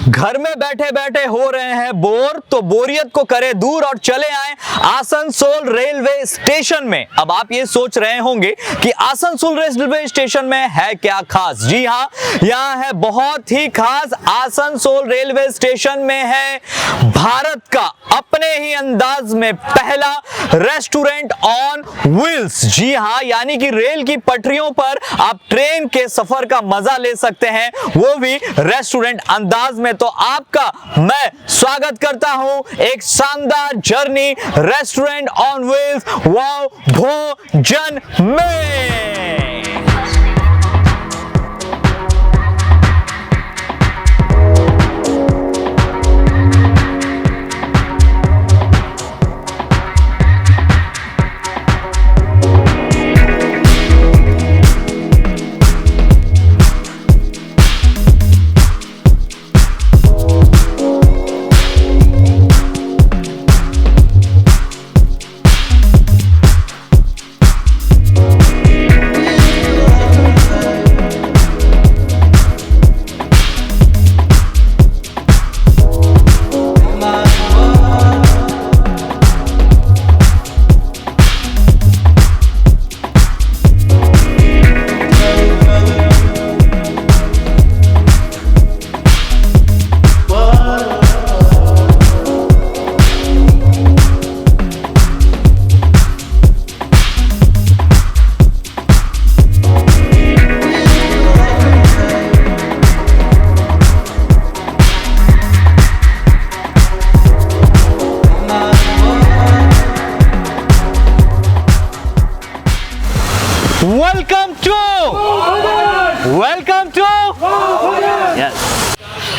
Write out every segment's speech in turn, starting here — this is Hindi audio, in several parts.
घर में बैठे बैठे हो रहे हैं बोर, तो बोरियत को करे दूर और चले आए आसनसोल रेलवे स्टेशन में। अब आप ये सोच रहे होंगे कि आसनसोल रेलवे स्टेशन में है क्या खास। जी हाँ, यहाँ है बहुत ही खास। आसनसोल रेलवे स्टेशन में है भारत का अपने ही अंदाज में पहला रेस्टोरेंट ऑन व्हील्स। जी हाँ, यानी कि रेल की पटरियों पर आप ट्रेन के सफर का मजा ले सकते हैं, वो भी रेस्टोरेंट अंदाज में। तो आपका मैं स्वागत करता हूं एक शानदार journey restaurant on wheels wow भोजन में। Welcome to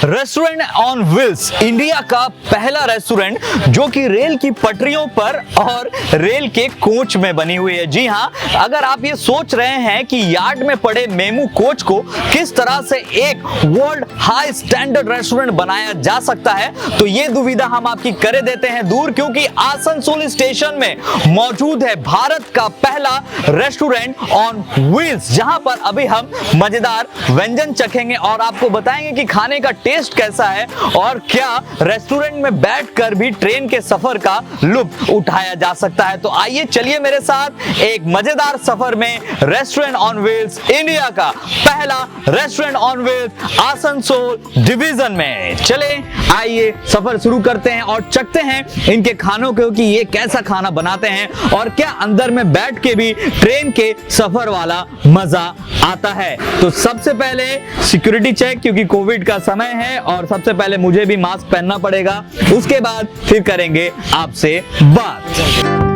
restaurant on wheels, India का पहला रेस्टोरेंट जो कि रेल की पटरियों पर और रेल के कोच में बनी हुई है। जी हाँ, अगर आप ये सोच रहे हैं कि यार्ड में पड़े मेमू कोच को किस तरह से एक वर्ल्ड हाई स्टैंडर्ड रेस्टोरेंट बनाया जा सकता है, तो ये दुविधा हम आपकी करे देते हैं दूर, क्योंकि आसनसोल स्टेशन में मौजूद है भारत का पहला रेस्टोरेंट ऑन व्हील्स, जहां पर अभी हम मजेदार व्यंजन चखेंगे और आपको बताएंगे कि खाने का टेस्ट कैसा है और क्या रेस्टोरेंट में बैठकर भी ट्रेन के सफर का लुत्फ उठाया जा सकता है। तो आइए चलिए मेरे साथ एक मजेदार सफर में रेस्टोरेंट ऑन व्हील्स, इंडिया का पहला restaurant on wheels Asansol division में। चले आइए सफर शुरू करते हैं और चखते हैं इनके खानों को कि ये कैसा खाना बनाते हैं और क्या अंदर में बैठ के भी ट्रेन के सफर वाला मजा आता है। तो सबसे पहले सिक्योरिटी चेक, क्योंकि कोविड का समय है और सबसे पहले मुझे भी मास्क पहनना पड़ेगा, उसके बाद फिर करेंगे आपसे बात।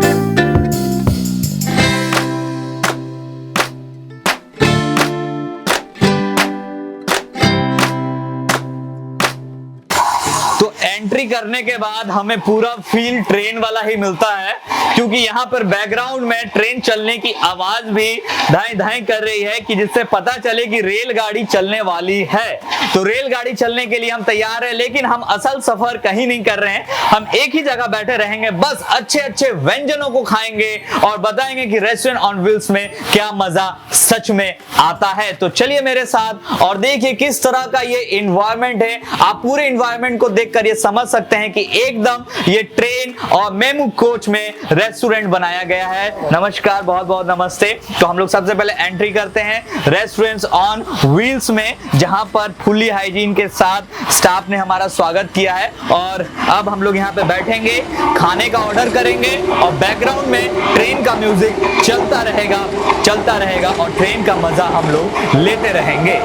एंट्री करने के बाद हमें पूरा फील ट्रेन वाला ही मिलता है, क्योंकि यहाँ पर बैकग्राउंड में ट्रेन चलने की आवाज भी धाई धाई कर रही है कि जिससे पता चले कि रेलगाड़ी चलने वाली है। तो रेलगाड़ी चलने के लिए हम तैयार हैं, लेकिन हम असल सफर कहीं नहीं कर रहे हैं। हम एक ही जगह बैठे रहेंगे, बस अच्छे अच्छे व्यंजनों को खाएंगे और बताएंगे कि रेस्टोरेंट ऑन व्हील्स में क्या मजा सच में आता है। तो चलिए मेरे साथ और देखिए किस तरह का ये इन्वायरमेंट है। आप पूरे इन्वायरमेंट को देखकर ये समझ सकते हैं कि एकदम ये ट्रेन और मेमू कोच में रेस्टोरेंट बनाया गया है। नमस्कार, बहुत बहुत नमस्ते। तो हम लोग सबसे पहले एंट्री करते हैं रेस्टोरेंट्स ऑन व्हील्स में, जहां पर फुल्ली हाइजीन के साथ स्टाफ ने हमारा स्वागत किया है। और अब हम लोग यहाँ पे बैठेंगे, खाने का ऑर्डर करेंगे और बैकग्राउंड में ट्रेन का म्यूजिक चलता रहेगा और ट्रेन का मजा हम लोग लेते रहेंगे।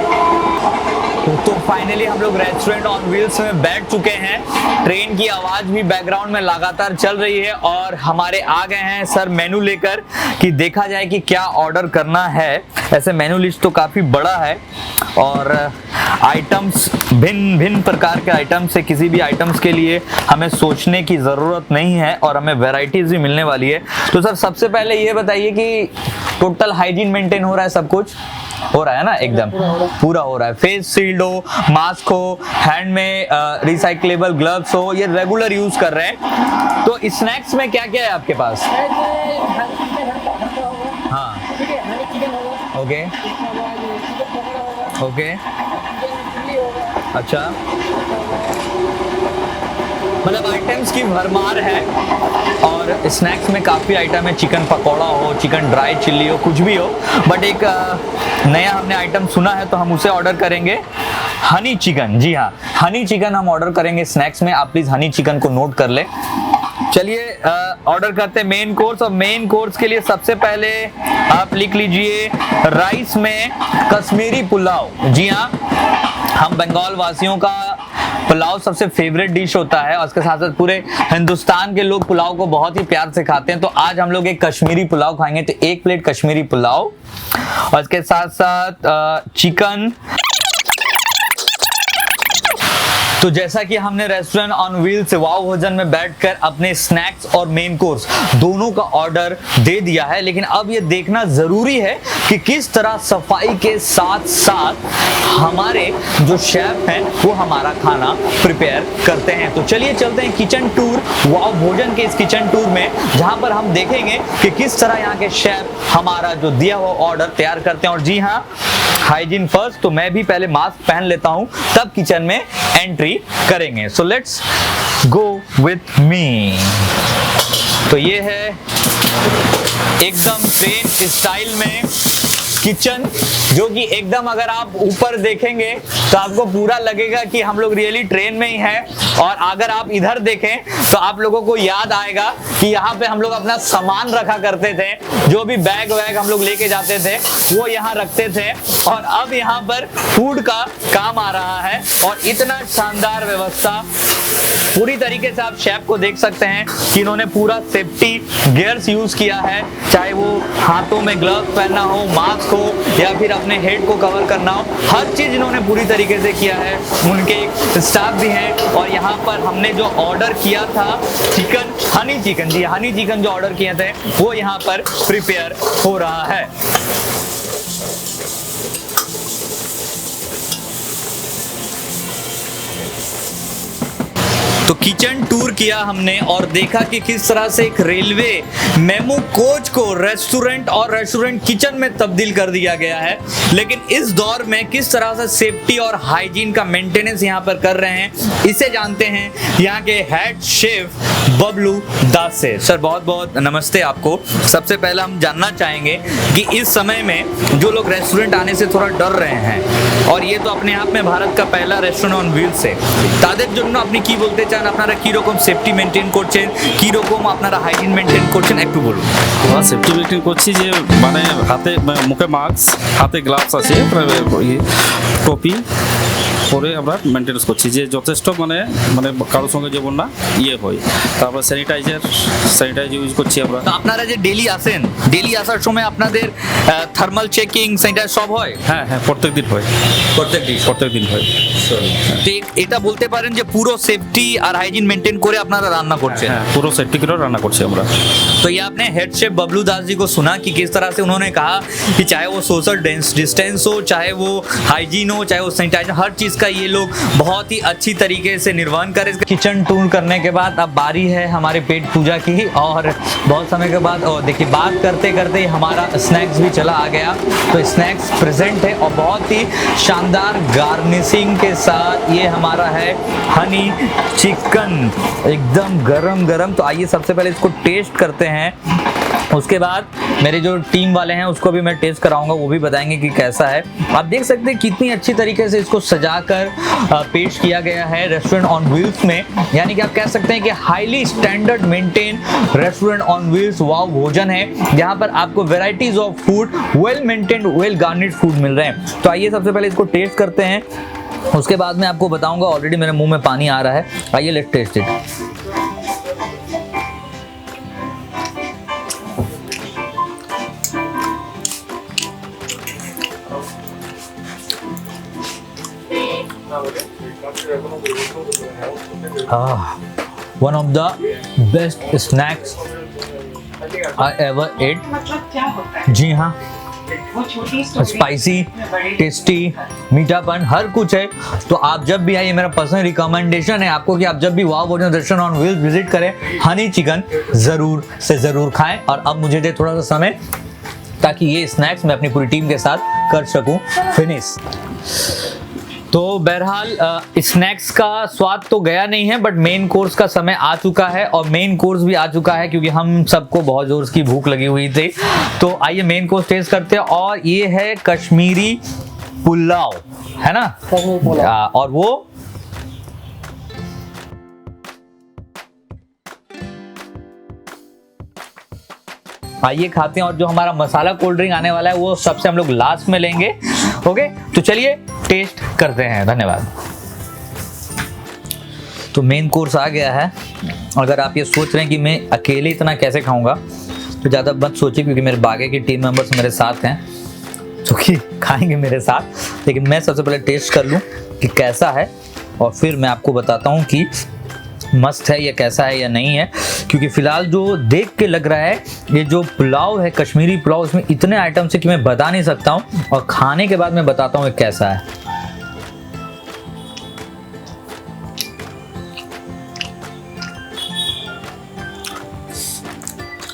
तो फाइनली हम लोग रेस्टोरेंट ऑन व्हील्स में बैठ चुके हैं। ट्रेन की आवाज भी बैकग्राउंड में लगातार चल रही है और हमारे आ गए हैं सर मेनू लेकर कि देखा जाए कि क्या ऑर्डर करना है। ऐसे मेनू लिस्ट तो काफी बड़ा है और आइटम्स भिन्न भिन्न प्रकार के आइटम्स से, किसी भी आइटम्स के लिए हमें सोचने की जरूरत नहीं है और हमें वैरायटीज भी मिलने वाली है। तो सर सबसे पहले ये बताइए कि टोटल हाइजीन मेंटेन हो रहा है, सब कुछ हो रहा है ना? एकदम पूरा हो रहा है। फेस शील्ड हो, मास्क हो, हैंड में रिसाइक्लेबल ग्लव्स हो, ये रेगुलर यूज कर रहे हैं। तो स्नैक्स में क्या क्या है आपके पास? हाँ, ओके ओके अच्छा, मतलब आइटम्स की भरमार है और स्नैक्स में काफ़ी आइटम है। चिकन पकौड़ा हो, चिकन ड्राई चिल्ली हो, कुछ भी हो, बट एक नया हमने आइटम सुना है तो हम उसे ऑर्डर करेंगे, हनी चिकन। जी हाँ, हनी चिकन हम ऑर्डर करेंगे स्नैक्स में। आप प्लीज़ हनी चिकन को नोट कर ले। चलिए ऑर्डर करते हैं मेन कोर्स। और मेन कोर्स के लिए सबसे पहले आप लिख लीजिए राइस में कश्मीरी पुलाव। जी हाँ, हम बंगाल वासियों का पुलाव सबसे फेवरेट डिश होता है और उसके साथ साथ पूरे हिंदुस्तान के लोग पुलाव को बहुत ही प्यार से खाते हैं। तो आज हम लोग एक कश्मीरी पुलाव खाएंगे, तो 1 प्लेट कश्मीरी पुलाव और इसके साथ साथ चिकन। तो जैसा कि हमने रेस्टोरेंट ऑन व्हील से वाव भोजन में बैठकर अपने स्नैक्स और मेन कोर्स दोनों का ऑर्डर दे दिया है, लेकिन अब ये देखना जरूरी है कि किस तरह सफाई के साथ साथ हमारे जो शेफ हैं वो हमारा खाना प्रिपेयर करते हैं। तो चलिए चलते हैं किचन टूर, वाव भोजन के इस किचन टूर में, जहां पर हम देखेंगे कि किस तरह यहाँ के शेफ हमारा जो दिया हुआ ऑर्डर तैयार करते हैं। और जी हाँ, हाइजीन फर्स्ट, तो मैं भी पहले मास्क पहन लेता हूं तब किचन में एंट्री करेंगे। So let's go with me. तो ये है एकदम ट्रेन स्टाइल में किचन, जो कि एकदम अगर आप ऊपर देखेंगे तो आपको पूरा लगेगा कि हम लोग रियली ट्रेन में ही हैं। और अगर आप इधर देखें तो आप लोगों को याद आएगा कि यहाँ पे हम लोग अपना सामान रखा करते थे, जो भी बैग वैग हम लोग लेके जाते थे वो यहाँ रखते थे। और अब यहाँ पर फूड का काम आ रहा है और इतना शानदार व्यवस्था, पूरी तरीके से आप शेफ को देख सकते हैं कि इन्होंने पूरा सेफ्टी गियर्स यूज किया है, चाहे वो हाथों में ग्लव्स पहनना हो, मास्क हो या फिर अपने हेड को कवर करना हो, हर चीज इन्होंने पूरी तरीके से किया है। उनके एक स्टाफ भी हैं। और यहाँ पर हमने जो ऑर्डर किया था चिकन, हनी चिकन, जी हनी चिकन जो ऑर्डर किए थे वो यहाँ पर प्रिपेयर हो रहा है। तो किचन टूर किया हमने और देखा कि किस तरह से एक रेलवे मेमू कोच को रेस्टोरेंट और रेस्टोरेंट किचन में तब्दील कर दिया गया है। लेकिन इस दौर में किस तरह से सेफ्टी और हाइजीन का मेंटेनेंस यहाँ पर कर रहे हैं, इसे जानते हैं यहाँ के हेड शेफ बबलू दास से। सर बहुत बहुत नमस्ते आपको। सबसे पहले हम जानना चाहेंगे कि इस समय में जो लोग रेस्टोरेंट आने से थोड़ा डर रहे हैं, और ये तो अपने आप में भारत का पहला रेस्टोरेंट ऑन व्हील्स है, তাদের জন্য আপনি কি বলতে চান? আপনারা কি রকম সেফটি মেইনটেইন করছেন, কি রকম আপনারা হাইজিন মেইনটেইন করছেন একটু বলুন। আমরা সেফটি মেইনটেইন করছি যে মানে হাতে মুখে মাস্ক, হাতে গ্লাভস আছে, টপি পরে আমরা মেইনটেনেন্স করছি যে যথেষ্ট মানে কারোর সঙ্গে যেমন না ইয়ে হয়। তারপর স্যানিটাইজার ইউজ করছি আমরা। তো আপনারা যে ডেইলি আসেন, ডেইলি আসার সময় আপনাদের থার্মাল চেকিং স্যানিটাইজার সব হয়? হ্যাঁ হ্যাঁ, প্রত্যেকদিন হয়। প্রত্যেকদিন হয়। তো এটা বলতে পারেন যে পুরো সেফটি আর হাইজিন মেইনটেইন করে আপনারা রান্না করছেন? হ্যাঁ, পুরো সেফটি করে রান্না করছি আমরা। तो ये आपने हेड शेफ बबलू दास जी को सुना कि किस तरह से उन्होंने कहा कि चाहे वो सोशल डिस्टेंस हो, चाहे वो हाइजीन हो, चाहे वो सैनिटाइजर, हर चीज़ का ये लोग बहुत ही अच्छी तरीके से निर्वहन करें। किचन टूर करने के बाद अब बारी है हमारे पेट पूजा की, और बहुत समय के बाद और देखिए बात करते करते हमारा स्नैक्स भी चला आ गया। तो स्नैक्स प्रेजेंट है और बहुत ही शानदार गार्निशिंग के साथ ये हमारा है हनी चिकन, एकदम गरम गरम। तो आइए सबसे पहले इसको टेस्ट करते हैं, उसके बाद मेरे जो टीम वाले हैं उसको भी मैं टेस्ट कराऊंगा, वो भी बताएंगे कि कैसा है। आप देख सकते हैं कितनी अच्छी तरीके से इसको सजाकर पेश किया गया है रेस्टोरेंट ऑन व्हील्स में। यानी कि आप कह सकते हैं कि highly standard maintain restaurant on wheels wow भोजन है, जहां पर आपको varieties of food, well maintained, well garnished food मिल रहे हैं। तो आइए सबसे पहले इसको टेस्ट करते हैं, उसके बाद मैं आपको बताऊंगा। ऑलरेडी मेरे मुंह में पानी आ रहा है, आइए let's test it. One of the best snacks I ever ate। जी हाँ, स्पाइसी, टेस्टी, मीठापन, हर कुछ है। तो आप जब भी आइए, मेरा पर्सनल रिकमेंडेशन है आपको कि आप जब भी वाव भोजन रेस्टोरेंट ऑन व्हील्स विजिट करें, हनी चिकन जरूर से जरूर खाएं। और अब मुझे दे थोड़ा सा समय ताकि ये स्नैक्स मैं अपनी पूरी टीम के साथ कर सकूं फिनिश। तो बहरहाल स्नैक्स का स्वाद तो गया नहीं है, बट मेन कोर्स का समय आ चुका है और मेन कोर्स भी आ चुका है क्योंकि हम सबको बहुत जोर की भूख लगी हुई थी। तो आइए मेन कोर्स टेस्ट करते हैं और ये है कश्मीरी पुलाव, है ना? और वो आइए खाते हैं और जो हमारा मसाला कोल्ड ड्रिंक आने वाला है वो सबसे हम लोग लास्ट में लेंगे। ओके, तो चलिए टेस्ट करते हैं। धन्यवाद। तो मेन कोर्स आ गया है। अगर आप ये सोच रहे हैं कि मैं अकेले इतना कैसे खाऊंगा तो ज़्यादा मत सोचिए, क्योंकि मेरे बागे के टीम मेंबर्स मेरे साथ हैं जो कि खाएंगे मेरे साथ। लेकिन मैं सबसे पहले टेस्ट कर लूँ कि कैसा है और फिर मैं आपको बताता हूँ कि मस्त है या कैसा है या नहीं है। क्योंकि फिलहाल जो देख के लग रहा है ये जो पुलाव है कश्मीरी पुलाव, इसमें इतने आइटम्स है कि मैं बता नहीं सकता हूँ, और खाने के बाद मैं बताता हूँ ये कैसा है।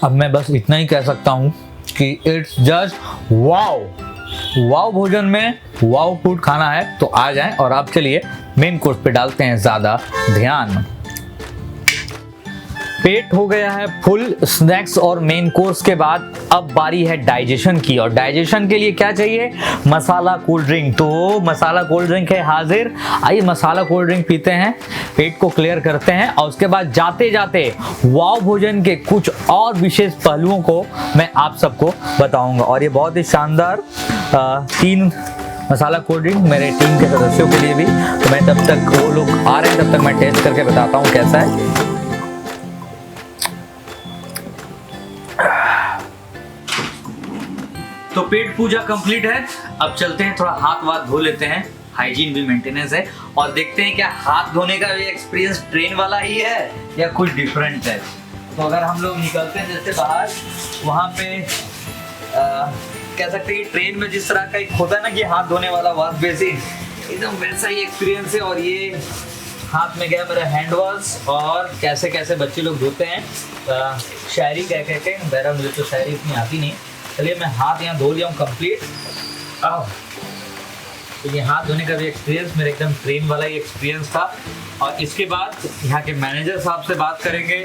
अब मैं बस इतना ही कह सकता हूँ कि इट्स जस्ट वाओ। वाओ भोजन में वाओ फूड खाना है तो आ जाएं। और आप चलिए मेन कोर्स पे डालते हैं ज्यादा ध्यान। पेट हो गया है फुल स्नैक्स और मेन कोर्स के बाद अब बारी है डाइजेशन की। और डाइजेशन के लिए क्या चाहिए? मसाला कोल्ड ड्रिंक। तो मसाला कोल्ड ड्रिंक है हाजिर। आइए मसाला कोल्ड ड्रिंक पीते हैं, पेट को क्लियर करते हैं और उसके बाद जाते जाते वाव भोजन के कुछ और विशेष पहलुओं को मैं आप सबको बताऊंगा। और ये बहुत ही शानदार 3 मसाला कोल्ड ड्रिंक मेरे टीम के सदस्यों के लिए भी। तो मैं तब तक, वो लोग आ रहे हैं तब तक मैं टेस्ट करके बताता हूँ कैसा है। तो पेट पूजा कंप्लीट है। अब चलते हैं, थोड़ा हाथ वाथ धो लेते हैं, हाइजीन भी मेंटेनेंस है, और देखते हैं क्या हाथ धोने का भी एक्सपीरियंस ट्रेन वाला ही है या कुछ डिफरेंट है। तो अगर हम लोग निकलते हैं जैसे बाहर, वहाँ पे कह सकते हैं कि ट्रेन में जिस तरह का एक होता है ना कि हाथ धोने वाला वॉश बेसिन, एकदम वैसा ही एक्सपीरियंस है। और ये हाथ में गया मेरा हैंड वॉश, और कैसे कैसे बच्चे लोग धोते हैं शायरी कह के। मेरा मुझे तो शायरी इतनी आती नहीं। चलिए मैं हाथ यहाँ धो लिया हूँ कंप्लीट। तो ये हाथ धोने का भी एक्सपीरियंस मेरा एकदम ट्रेन वाला ही एक्सपीरियंस था। और इसके बाद यहाँ के मैनेजर साहब से बात करेंगे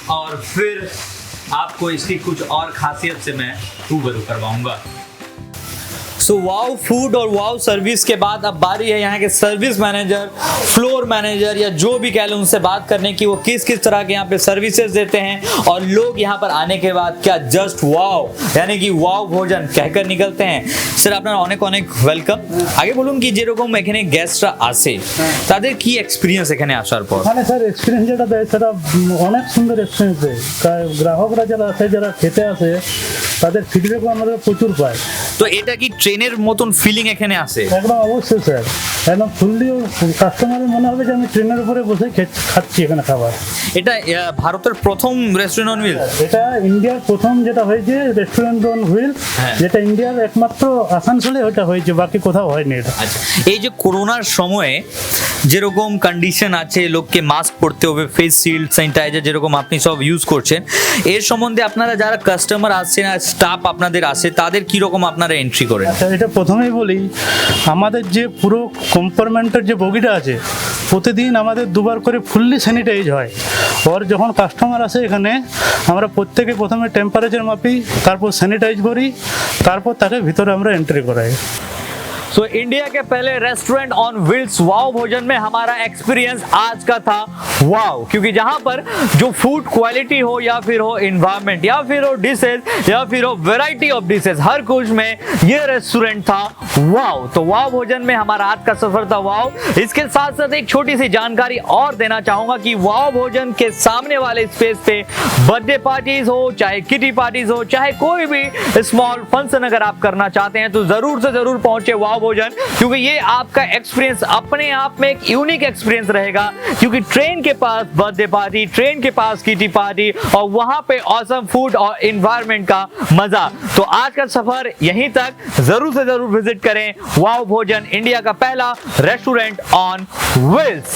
और फिर आपको इसकी कुछ और खासियत से मैं रूबरू करवाऊंगा। सो वाव फूड और वाव सर्विस के बाद अब बारी है यहाँ के सर्विस मैनेजर, फ्लोर मैनेजर या जो भी कह लो उनसे बात करने की, वो किस किस तरह के यहाँ पे सर्विसेज देते हैं और लोग यहाँ पर आने के बाद क्या जस्ट वाव यानी कि वाव भोजन कहकर निकलते हैं। सर আপনার অনেক অনেক ওয়েলকাম। আগে বলুন কি যেরকম এখানে গেস্টরা আসে তাদের কি এক্সপেরিয়েন্স এখানে আসার পর? মানে স্যার এক্সপেরিয়েন্স যেটা দেয় সেটা অনেক সুন্দর এক্সপেরিয়েন্স দেয়। গ্রাহকরা যারা আসে, যারা খেতে আসে, তাদের ফিডব্যাকও আমরা প্রচুর পাই। তো এটা কি ট্রেনের মতন ফিলিং এখানে আসে? একদম অবশ্যই স্যার, একদম ফুললি কাস্টমারের মনে হবে যে আমি ট্রেনের উপরে বসে খাচ্ছি এখানে খাবার। এটা ভারতের প্রথম রেস্টুরেন্ট অন হুইল? এটা ইন্ডিয়ার প্রথম যেটা হয়েছে রেস্টুরেন্ট অন হুইল, যেটা ইন্ডিয়ার একমাত্র আসানসোলে ওটা হয়েছে, বাকি কোথাও হয়নি এটা। আচ্ছা, এই যে করোনার সময়ে যেরকম কন্ডিশন আছে, লোককে মাস্ক পরতে হবে, ফেস শিল্ড, স্যানিটাইজার যেরকম আপনি সব ইউজ করছেন, এর সম্বন্ধে আপনারা যারা কাস্টমার আসছেন আর স্টাফ আপনাদের আসে তাদের কি রকম আপনারা এন্ট্রি করেন? আচ্ছা, এটা প্রথমেই বলি, আমাদের যে পুরো কম্পার্টমেন্টের যে বগিটা আছে প্রতিদিন আমাদের 2 বার করে ফুললি স্যানিটাইজ হয়। और যখন কাস্টমার আসে এখানে আমরা প্রত্যেকে প্রথমে টেম্পারেচার মাপি, তারপর স্যানিটাইজ করি, তারপর তাকে ভিতরে আমরা এন্ট্রি করাই। सो इंडिया के पहले रेस्टोरेंट ऑन व्हील्स वाव भोजन में हमारा एक्सपीरियंस आज का था वाव, क्योंकि जहां पर जो फूड क्वालिटी हो या फिर हो एनवायरनमेंट या फिर हो डिशेज या फिर हो वैरायटी ऑफ डिशेज, हर कुछ में ये रेस्टोरेंट था वाव। तो वाव भोजन में हमारा आज का सफर था वाव। इसके साथ साथ एक छोटी सी जानकारी और देना चाहूंगा कि वाव भोजन के सामने वाले स्पेस पे बर्थडे पार्टीज हो, चाहे किटी पार्टीज हो, चाहे कोई भी स्मॉल फंक्शन अगर आप करना चाहते हैं तो जरूर से जरूर पहुंचे वाव भोजन, क्योंकि ये आपका एक्सपीरियंस अपने आप में एक यूनिक एक्सपीरियंस रहेगा। क्योंकि ट्रेन के पास बर्थडे पार्टी, ट्रेन के पास किटी पार्टी और वहां पे ऑसम फूड और एनवायरनमेंट का मजा। तो आज का सफर यहीं तक, जरूर से जरूर विजिट करें वाव भोजन, इंडिया का पहला रेस्टोरेंट ऑन व्हील्स।